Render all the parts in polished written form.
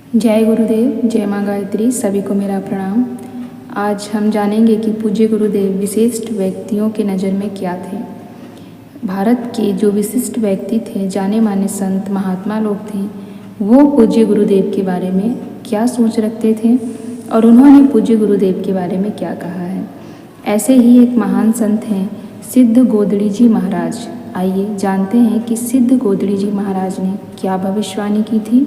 जय गुरुदेव, जय माँ गायत्री, सभी को मेरा प्रणाम। आज हम जानेंगे कि पूज्य गुरुदेव विशिष्ट व्यक्तियों के नज़र में क्या थे। भारत के जो विशिष्ट व्यक्ति थे, जाने माने संत महात्मा लोग थे, वो पूज्य गुरुदेव के बारे में क्या सोच रखते थे और उन्होंने पूज्य गुरुदेव के बारे में क्या कहा है। ऐसे ही एक महान संत हैं सिद्ध गोदड़ी जी महाराज। आइए जानते हैं कि सिद्ध गोदड़ी जी महाराज ने क्या भविष्यवाणी की थी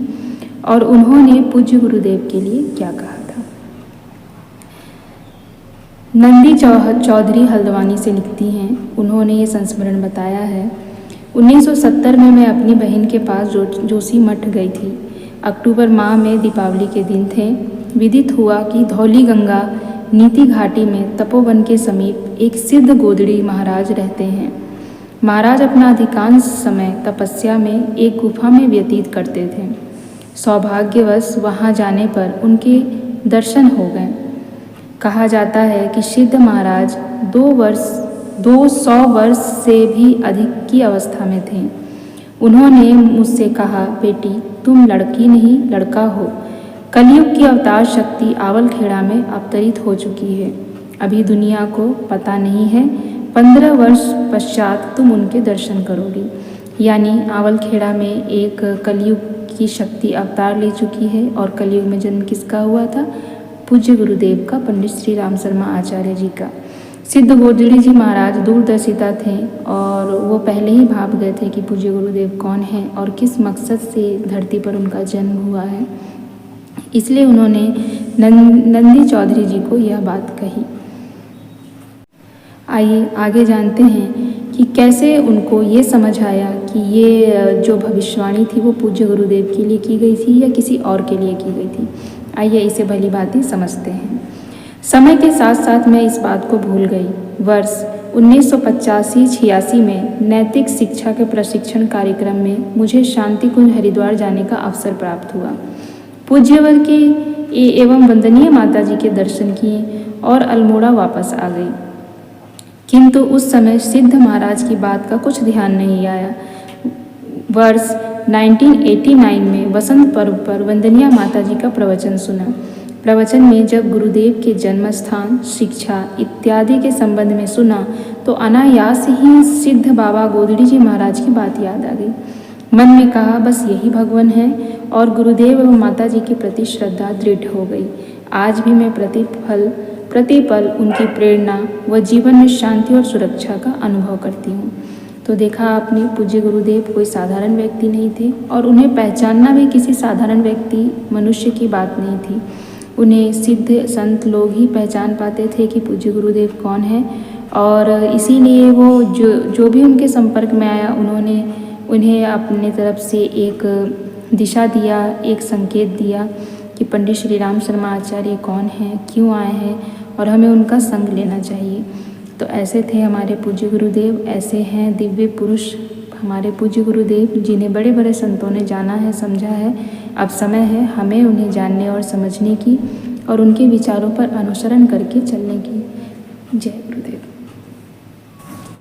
और उन्होंने पूज्य गुरुदेव के लिए क्या कहा था। नंदी चौधरी हल्द्वानी से लिखती हैं, उन्होंने ये संस्मरण बताया है। 1970 में मैं अपनी बहन के पास जोशी मठ गई थी। अक्टूबर माह में दीपावली के दिन थे। विदित हुआ कि धौली गंगा नीति घाटी में तपोवन के समीप एक सिद्ध गोदड़ी महाराज रहते हैं। महाराज अपना अधिकांश समय तपस्या में एक गुफा में व्यतीत करते थे। सौभाग्यवश वहाँ जाने पर उनके दर्शन हो गए। कहा जाता है कि सिद्ध महाराज 200 वर्ष से भी अधिक की अवस्था में थे। उन्होंने मुझसे कहा, बेटी तुम लड़की नहीं लड़का हो। कलयुग की अवतार शक्ति आवलखेड़ा में अवतरित हो चुकी है। अभी दुनिया को पता नहीं है, 15 वर्ष पश्चात तुम उनके दर्शन करोगी। यानी आवलखेड़ा में एक कलयुग की शक्ति अवतार ले चुकी है। और कलयुग में जन्म किसका हुआ था? पूज्य गुरुदेव का, पंडित श्री राम शर्मा आचार्य जी का। सिद्ध गोदड़ी जी महाराज दूरदर्शिता थे और वो पहले ही भाप गए थे कि पूज्य गुरुदेव कौन हैं और किस मकसद से धरती पर उनका जन्म हुआ है। इसलिए उन्होंने नंदी चौधरी जी को यह बात कही। आइए आगे जानते हैं कि कैसे उनको ये समझ आया कि ये जो भविष्यवाणी थी वो पूज्य गुरुदेव के लिए की गई थी या किसी और के लिए की गई थी। आइए इसे भली भांति समझते हैं। समय के साथ साथ मैं इस बात को भूल गई। वर्ष 1985-86 में नैतिक शिक्षा के प्रशिक्षण कार्यक्रम में मुझे शांति कुंज हरिद्वार जाने का अवसर प्राप्त हुआ। पूज्यवर के एवं वंदनीय माता जी के दर्शन किए और अल्मोड़ा वापस आ गई। किंतु उस समय सिद्ध महाराज की बात का कुछ ध्यान नहीं आया। वर्ष 1989 में वसंत पर्व पर वंदनीय माता जी का प्रवचन सुना। प्रवचन में जब गुरुदेव के जन्म स्थान, शिक्षा इत्यादि के संबंध में सुना तो अनायास ही सिद्ध बाबा गोदड़ी जी महाराज की बात याद आ गई। मन में कहा, बस यही भगवान है और गुरुदेव एवं माता जी के प्रति श्रद्धा दृढ़ हो गई। आज भी मैं प्रतिपल उनकी प्रेरणा व जीवन में शांति और सुरक्षा का अनुभव करती हूँ। तो देखा आपने, पूज्य गुरुदेव कोई साधारण व्यक्ति नहीं थे और उन्हें पहचानना भी किसी साधारण व्यक्ति मनुष्य की बात नहीं थी। उन्हें सिद्ध संत लोग ही पहचान पाते थे कि पूज्य गुरुदेव कौन है और इसीलिए वो जो भी उनके संपर्क में आया उन्होंने उन्हें अपने तरफ से एक दिशा दिया, एक संकेत दिया कि पंडित श्री राम शर्मा आचार्य कौन हैं, क्यों आए हैं और हमें उनका संग लेना चाहिए। तो ऐसे थे हमारे पूज्य गुरुदेव, ऐसे हैं दिव्य पुरुष हमारे पूज्य गुरुदेव जिन्हें बड़े बड़े संतों ने जाना है, समझा है। अब समय है हमें उन्हें जानने और समझने की और उनके विचारों पर अनुसरण करके चलने की। जय गुरुदेव।